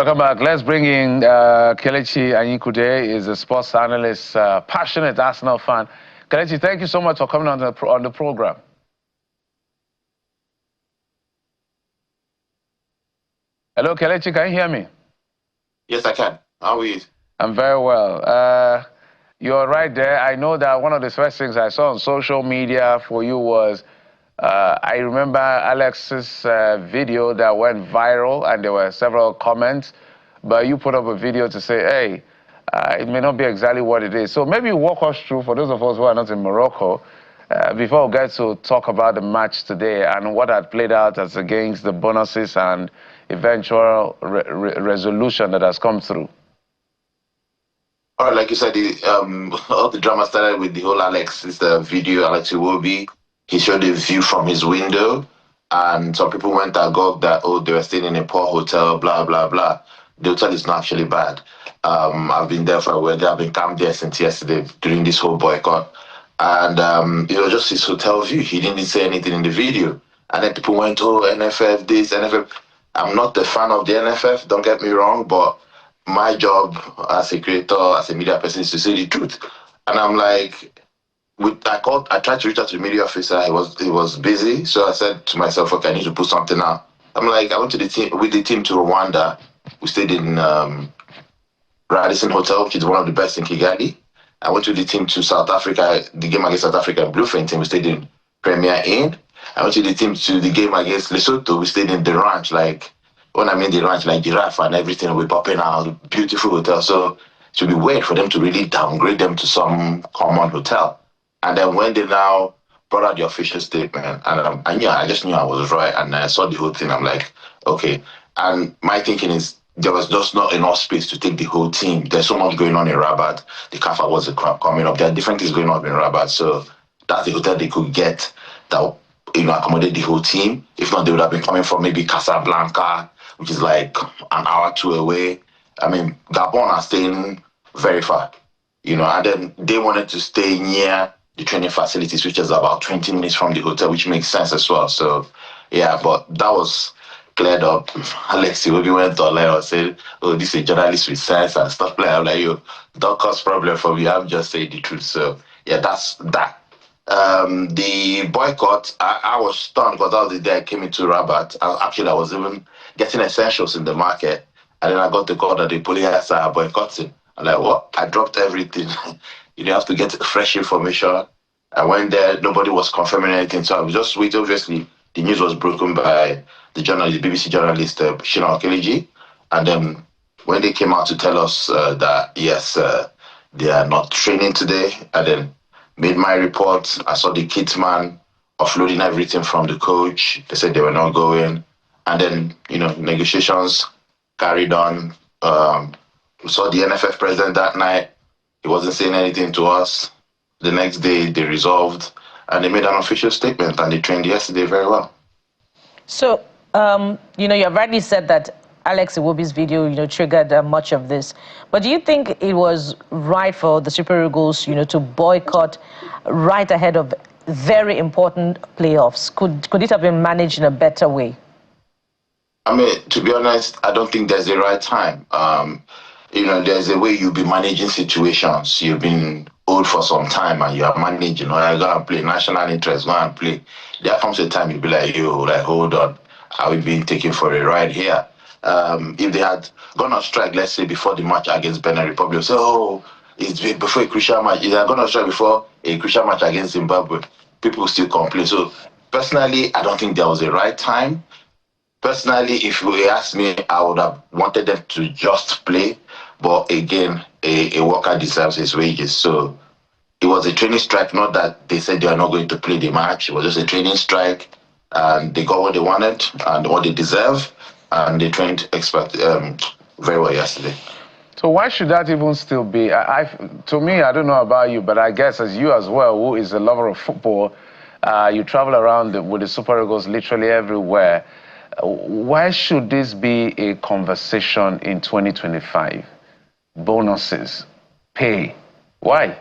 Welcome back. Let's bring in Kelechi Anyikude. Is a sports analyst, passionate Arsenal fan. Kelechi, thank you so much for coming on the program. Hello, Kelechi, can you hear me? Yes, I can. How are you? I'm very well. You're right there. I know that one of the first things I saw on social media for you was, I remember Alex's video that went viral, and there were several comments, but you put up a video to say, hey, it may not be exactly what it is. So maybe walk us through, for those of us who are not in Morocco, before we get to talk about the match today and what had played out as against the bonuses and eventual resolution that has come through. All right, like you said, all the drama started with the whole Alex's video, Alex Iwobi. He showed a view from his window, and some people went agog that, oh, they were staying in a poor hotel, blah, blah, blah. The hotel is not actually bad. I've been there for a while. I've been camped there since yesterday during this whole boycott. And it was just his hotel view. He didn't say anything in the video. And then people went, oh, NFF, this, NFF. I'm not a fan of the NFF, don't get me wrong, but my job as a creator, as a media person, is to say the truth. And I'm like, I tried to reach out to the media officer. He was busy, so I said to myself, okay, I need to put something out. I'm like, I went to with the team to Rwanda. We stayed in Radisson Hotel, which is one of the best in Kigali. I went with the team to South Africa, the game against South Africa, Bluefin team. We stayed in Premier Inn. I went to the team to the game against Lesotho. We stayed in the ranch, like, when I mean the ranch, like giraffe and everything, we popping out, beautiful hotel. So it should be weird for them to really downgrade them to some common hotel. And then when they now brought out the official statement, and I just knew I was right, and I saw the whole thing, I'm like, okay. And my thinking is, there was just not enough space to take the whole team. There's so much going on in Rabat. The CAF Awards are coming up. There are different things going on in Rabat. So that's the hotel they could get that, accommodate the whole team. If not, they would have been coming from maybe Casablanca, which is like an hour or two away. I mean, Gabon are staying very far, and then they wanted to stay near the training facilities, which is about 20 minutes from the hotel, which makes sense as well. So, yeah, but that was cleared up. Alex Iwobi went online and said, oh, this is a journalist with sense and stuff like that. I'm like, yo, don't cause problem for me. I'm just saying the truth. So, yeah, that's that. The boycott, I was stunned because that was the day I came into Rabat. I was even getting essentials in the market. And then I got the call that the police are boycotting. I'm like, what? I dropped everything. You have to get fresh information. I went there, nobody was confirming anything. So I was just waiting. Obviously, the news was broken by the journalist, the BBC journalist, Shina Okeleji. And then when they came out to tell us that, yes, they are not training today, and then made my report. I saw the kit man offloading everything from the coach. They said they were not going. And then, negotiations carried on. We saw the NFF president that night. He wasn't saying anything to us. The next day, they resolved, and they made an official statement, and they trained yesterday very well. So, you have already said that Alex Iwobi's video, triggered much of this. But do you think it was right for the Super Eagles, to boycott right ahead of very important playoffs? Could it have been managed in a better way? I mean, to be honest, I don't think there's a right time. There's a way you'll be managing situations. You've been old for some time and you are managing, you're going to play national interest, go and play. There comes a time you'll be like, hold on, are we being taken for a ride here? If they had gone on strike, let's say before the match against Benin Republic, say, oh, it's before a crucial match. If they had gone on strike before a crucial match against Zimbabwe, people still complain. So personally, I don't think there was a right time. Personally, if you ask me, I would have wanted them to just play. But again, a worker deserves his wages. So it was a training strike, not that they said they are not going to play the match. It was just a training strike. And they got what they wanted and what they deserve. And they trained very well yesterday. So why should that even still be? To me, I don't know about you, but I guess as you as well, who is a lover of football, you travel around with the Super Eagles literally everywhere. Why should this be a conversation in 2025? Bonuses, pay. Why?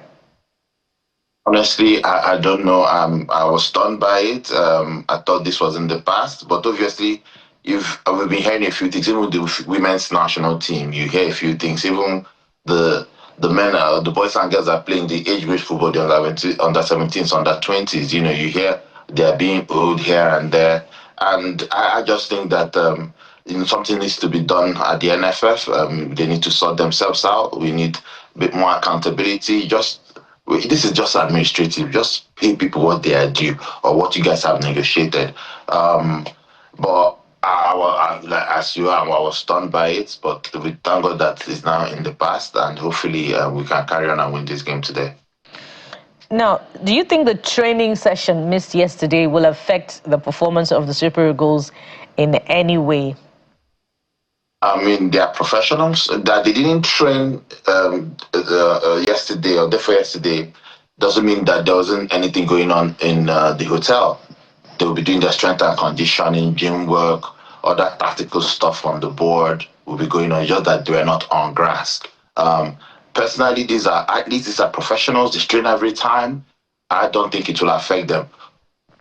Honestly, I don't know. I was stunned by it. I thought this was in the past, but obviously we've been hearing a few things. Even with the women's national team, you hear a few things. Even the men, the boys and girls are playing the age group football, the under 17s, under 20s. You hear they're being owed here and there, and I just think that something needs to be done at the NFF. They need to sort themselves out. We need a bit more accountability. This is just administrative. Just pay people what they are due or what you guys have negotiated. But as you are, I was stunned by it. But we thank God that it's now in the past, and hopefully we can carry on and win this game today. Now, do you think the training session missed yesterday will affect the performance of the Super Eagles in any way? I mean, they are professionals. That they didn't train yesterday or day for yesterday doesn't mean that there wasn't anything going on in the hotel. They will be doing their strength and conditioning, gym work, other tactical stuff on the board will be going on, just that they were not on grass. Personally, these are athletes, these are professionals, they train every time. I don't think it will affect them.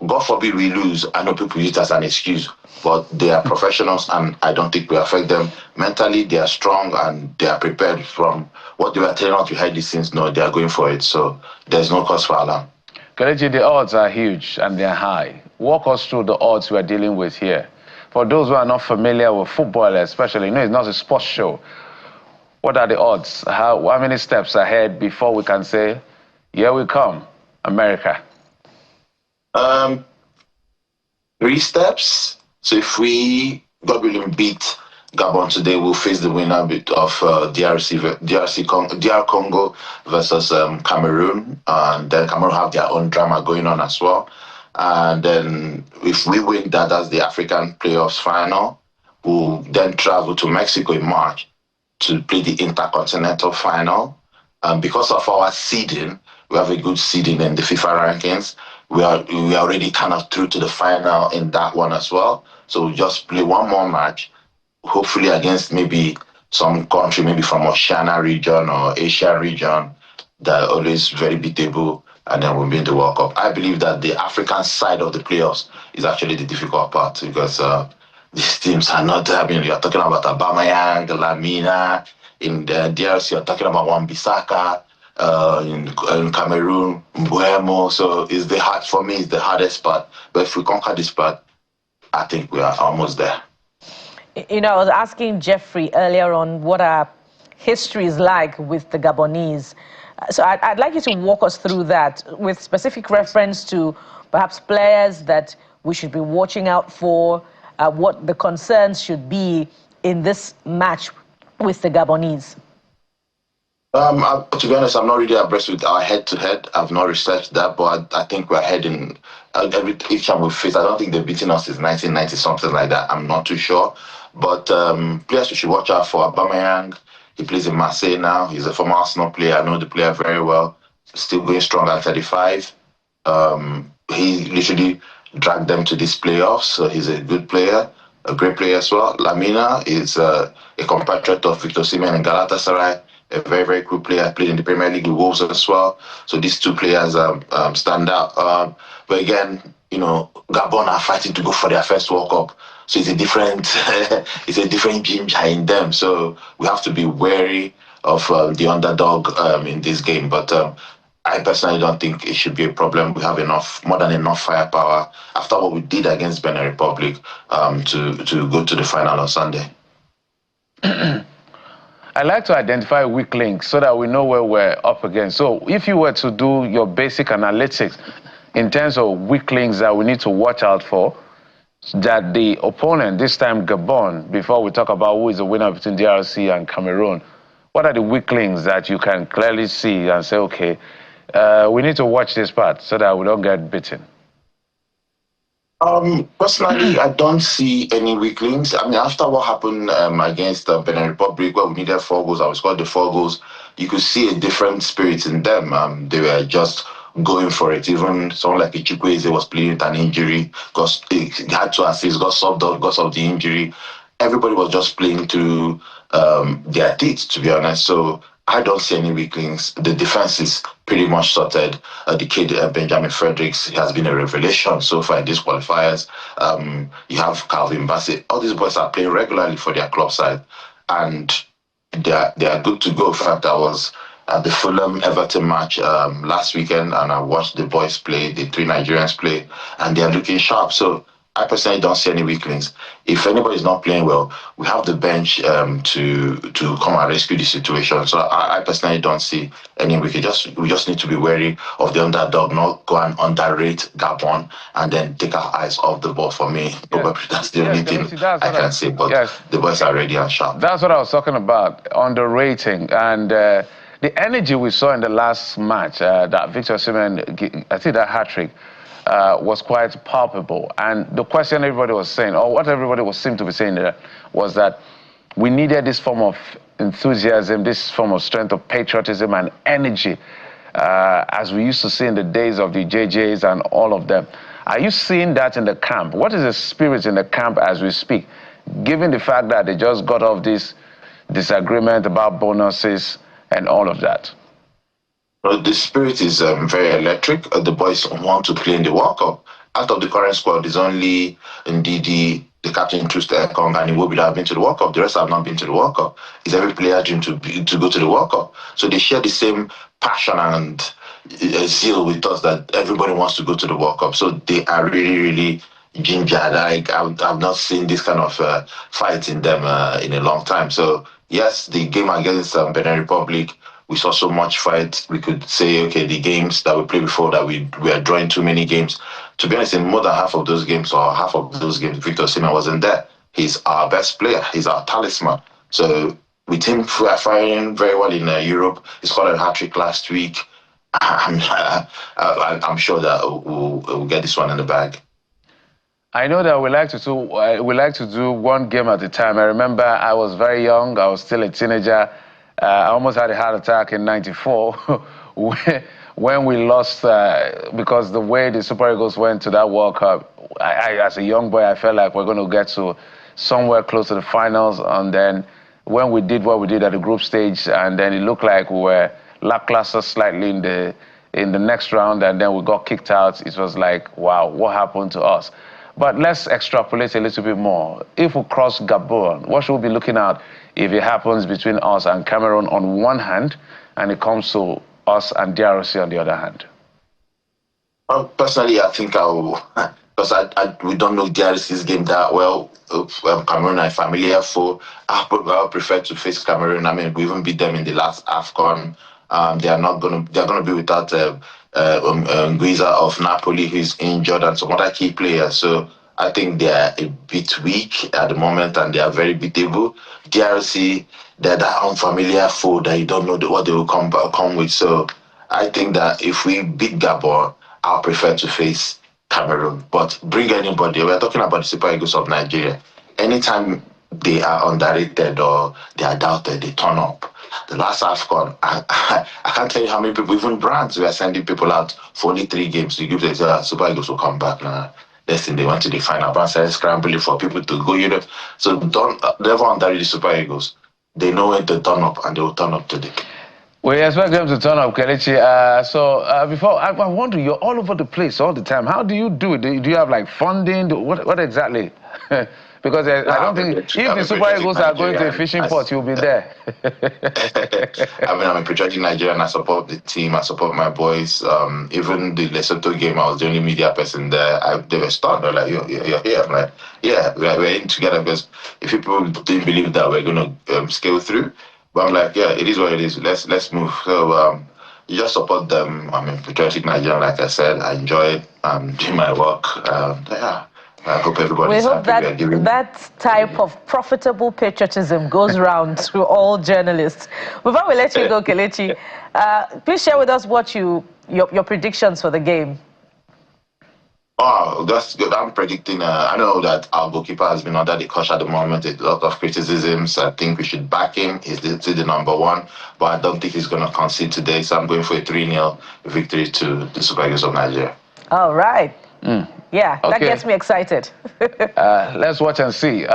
God forbid we lose. I know people use it as an excuse, but they are professionals and I don't think it will affect them. Mentally, they are strong and they are prepared. From what they were telling us behind the scenes, no, they are going for it. So there's no cause for alarm. Kelechi, the odds are huge and they're high. Walk us through the odds we're dealing with here. For those who are not familiar with football, especially, it's not a sports show. What are the odds? How many steps ahead before we can say, here we come, America? 3 steps. So if we, God willing, beat Gabon today, we'll face the winner of DR Congo versus Cameroon. And then Cameroon have their own drama going on as well. And then if we win that, that's the African playoffs final, we'll then travel to Mexico in March to play the Intercontinental final. Because of our seeding, we have a good seeding in the FIFA rankings. We are already kind of through to the final in that one as well. So we just play one more match, hopefully against maybe some country, maybe from Oceania region or Asia region, that are always very beatable, and then we'll be in the World Cup. I believe that the African side of the playoffs is actually the difficult part because these teams are not, you're talking about Aubameyang, Lamina, in the DRC, you're talking about Wan-Bissaka, in Cameroon, Mbuemo. So for me, it's the hardest part. But if we conquer this part, I think we are almost there. I was asking Jeffrey earlier on what our history is like with the Gabonese. So I'd like you to walk us through that with specific reference to perhaps players that we should be watching out for, what the concerns should be in this match with the Gabonese. To be honest, I'm not really abreast with our head-to-head. I've not researched that, but I think we're heading each time we face. I don't think they've beaten us since 1990, something like that. I'm not too sure. But players we should watch out for. Aubameyang, he plays in Marseille now. He's a former Arsenal player. I know the player very well. Still going strong at 35. He literally dragged them to these playoffs, so he's a good player, a great player as well. Lamina is a compatriot of Victor Osimhen and Galatasaray. A very, very good player, played in the Premier League with Wolves as well. So these two players stand out. But again, Gabon are fighting to go for their first World Cup. So it's a different ginger in them. So we have to be wary of the underdog in this game. But I personally don't think it should be a problem. We have more than enough firepower after what we did against Benin Republic to go to the final on Sunday. I like to identify weak links so that we know where we're up against. So if you were to do your basic analytics in terms of weak links that we need to watch out for, that the opponent, this time Gabon, before we talk about who is the winner between DRC and Cameroon, what are the weak links that you can clearly see and say, okay, we need to watch this part so that we don't get beaten? Personally, I don't see any weak links. I mean, after what happened against Benin Republic, where we needed 4 goals, I scored the 4 goals, you could see a different spirit in them. They were just going for it. Even someone like Ichukwueze was playing with an injury because he had to assist, got subbed out because of the injury. Everybody was just playing through their teeth, to be honest. So I don't see any weak links. The defense is pretty much sorted. The kid, Benjamin Fredericks, has been a revelation so far in these qualifiers. You have Calvin Bassett. All these boys are playing regularly for their club side, and they are good to go. In fact, I was at the Fulham Everton match last weekend, and I watched the boys play, the three Nigerians play, and they are looking sharp. So I personally don't see any weaklings. If anybody's not playing well, we have the bench to come and rescue the situation. So I personally don't see any weakness. We just need to be wary of the underdog, not go and underrate Gabon, and then take our eyes off the ball. For me, probably that's the only thing I can say. But the boys are ready and sharp. That's what I was talking about, underrating. And the energy we saw in the last match, that Victor Osimhen, I think that hat-trick, was quite palpable. And the question everybody was saying, or what everybody was seemed to be saying there, was that we needed this form of enthusiasm, this form of strength of patriotism and energy, as we used to see in the days of the JJs and all of them. Are you seeing that in the camp? What is the spirit in the camp as we speak, given the fact that they just got off this disagreement about bonuses and all of that? Well, the spirit is very electric. The boys want to play in the World Cup. Out of the current squad, there's only Ndidi, the captain, Truste Ekong, and Iwobi that have been to the World Cup. The rest have not been to the World Cup. It's every player dream to go to the World Cup. So they share the same passion and zeal with us that everybody wants to go to the World Cup. So they are really, really gingered. I've not seen this kind of fight in them in a long time. So yes, the game against Benin Republic, we saw so much fight. We could say, okay, the games that we played before, that we are drawing too many games. To be honest, in more than half of those games, Victor Osimhen wasn't there. He's our best player. He's our talisman. So with him firing very well in Europe, he scored a hat-trick last week. I'm sure that we'll get this one in the bag. I know that we like to do one game at a time. I remember I was very young. I was still a teenager. I almost had a heart attack in '94 when we lost, because the way the Super Eagles went to that World Cup, as a young boy, I felt like we're going to get to somewhere close to the finals. And then when we did what we did at the group stage, and then it looked like we were lackluster slightly in the next round, and then we got kicked out. It was like, wow, what happened to us? But let's extrapolate a little bit more. If we cross Gabon, what should we be looking at if it happens between us and Cameroon on one hand, and it comes to us and DRC on the other hand? Well, personally, I think I will, because we don't know DRC's game that well. Cameroon I'm familiar for. I prefer to face Cameroon. I mean, we even beat them in the last AFCON. They're gonna be without Guiza of Napoli, who's injured, and some other key players. So I think they're a bit weak at the moment, and they are very beatable. DRC, they're that unfamiliar foe that you don't know what they will come with. So I think that if we beat Gabon, I'll prefer to face Cameroon. But bring anybody. We're talking about the Super Eagles of Nigeria. Anytime they are underrated or they are doubted, they turn up. The last AFCON, I can't tell you how many people, even brands, we are sending people out for only 3 games. The group, they say, Super Eagles will come back now. Next thing, they went to the final, brands started scrambling for people to go Europe. So don't never underrate the Super Eagles. They know when to turn up, and they will turn up today. We expect them to turn up, Kelechi. Before, I wonder, you're all over the place all the time. How do you do it? Do you have, like, funding? What exactly? Because I don't think, if the Super Eagles are going to a fishing port, you'll be there. I mean, I'm a patriotic Nigerian. I support the team. I support my boys. Even the Lesotho game, I was the only media person there. They were stunned. They're like, you're here. I'm like, yeah, we're in together. Because if people didn't believe that we're going to scale through, but I'm like, yeah, it is what it is. Let's move. So you just support them. I'm a patriotic Nigerian, like I said. I enjoy it. I'm doing my work. Yeah. I hope everybody's happy. We hope that type of profitable patriotism goes round to all journalists. Before we let you go, Kelechi, please share with us what your predictions for the game. Oh, that's good. I'm predicting. I know that our goalkeeper has been under the cosh at the moment. A lot of criticisms. I think we should back him. He's the number one, but I don't think he's going to concede today. So I'm going for a 3-0 victory to the Super Eagles of Nigeria. All right. Yeah, that gets me excited. Let's watch and see.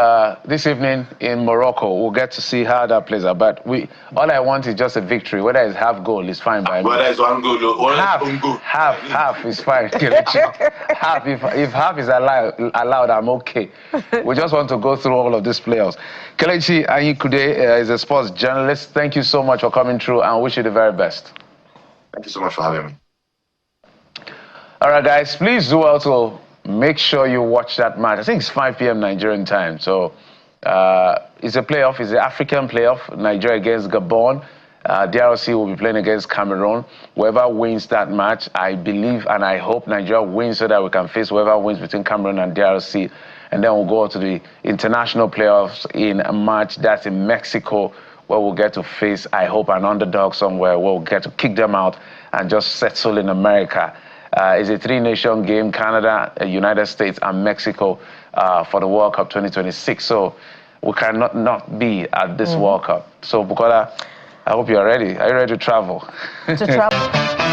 This evening in Morocco, we'll get to see how that plays out. But all I want is just a victory. Whether it's half goal is fine by me. Whether it's one goal or half is fine. Half, if half is allowed, I'm okay. We just want to go through all of these playoffs. Kelechi Anyikude is a sports journalist. Thank you so much for coming through, and wish you the very best. Thank you so much for having me. All right, guys, please do also make sure you watch that match. I think it's 5 p.m. Nigerian time. So it's a playoff. It's the African playoff. Nigeria against Gabon. DRC will be playing against Cameroon. Whoever wins that match, I believe and I hope Nigeria wins so that we can face whoever wins between Cameroon and DRC. And then we'll go to the international playoffs in a match that's in Mexico, where we'll get to face, I hope, an underdog somewhere, where we'll get to kick them out and just settle in America. It's a three-nation game, Canada, United States, and Mexico for the World Cup 2026. So we cannot not be at this World Cup. So, Bukola, I hope you're ready. Are you ready to travel? To travel.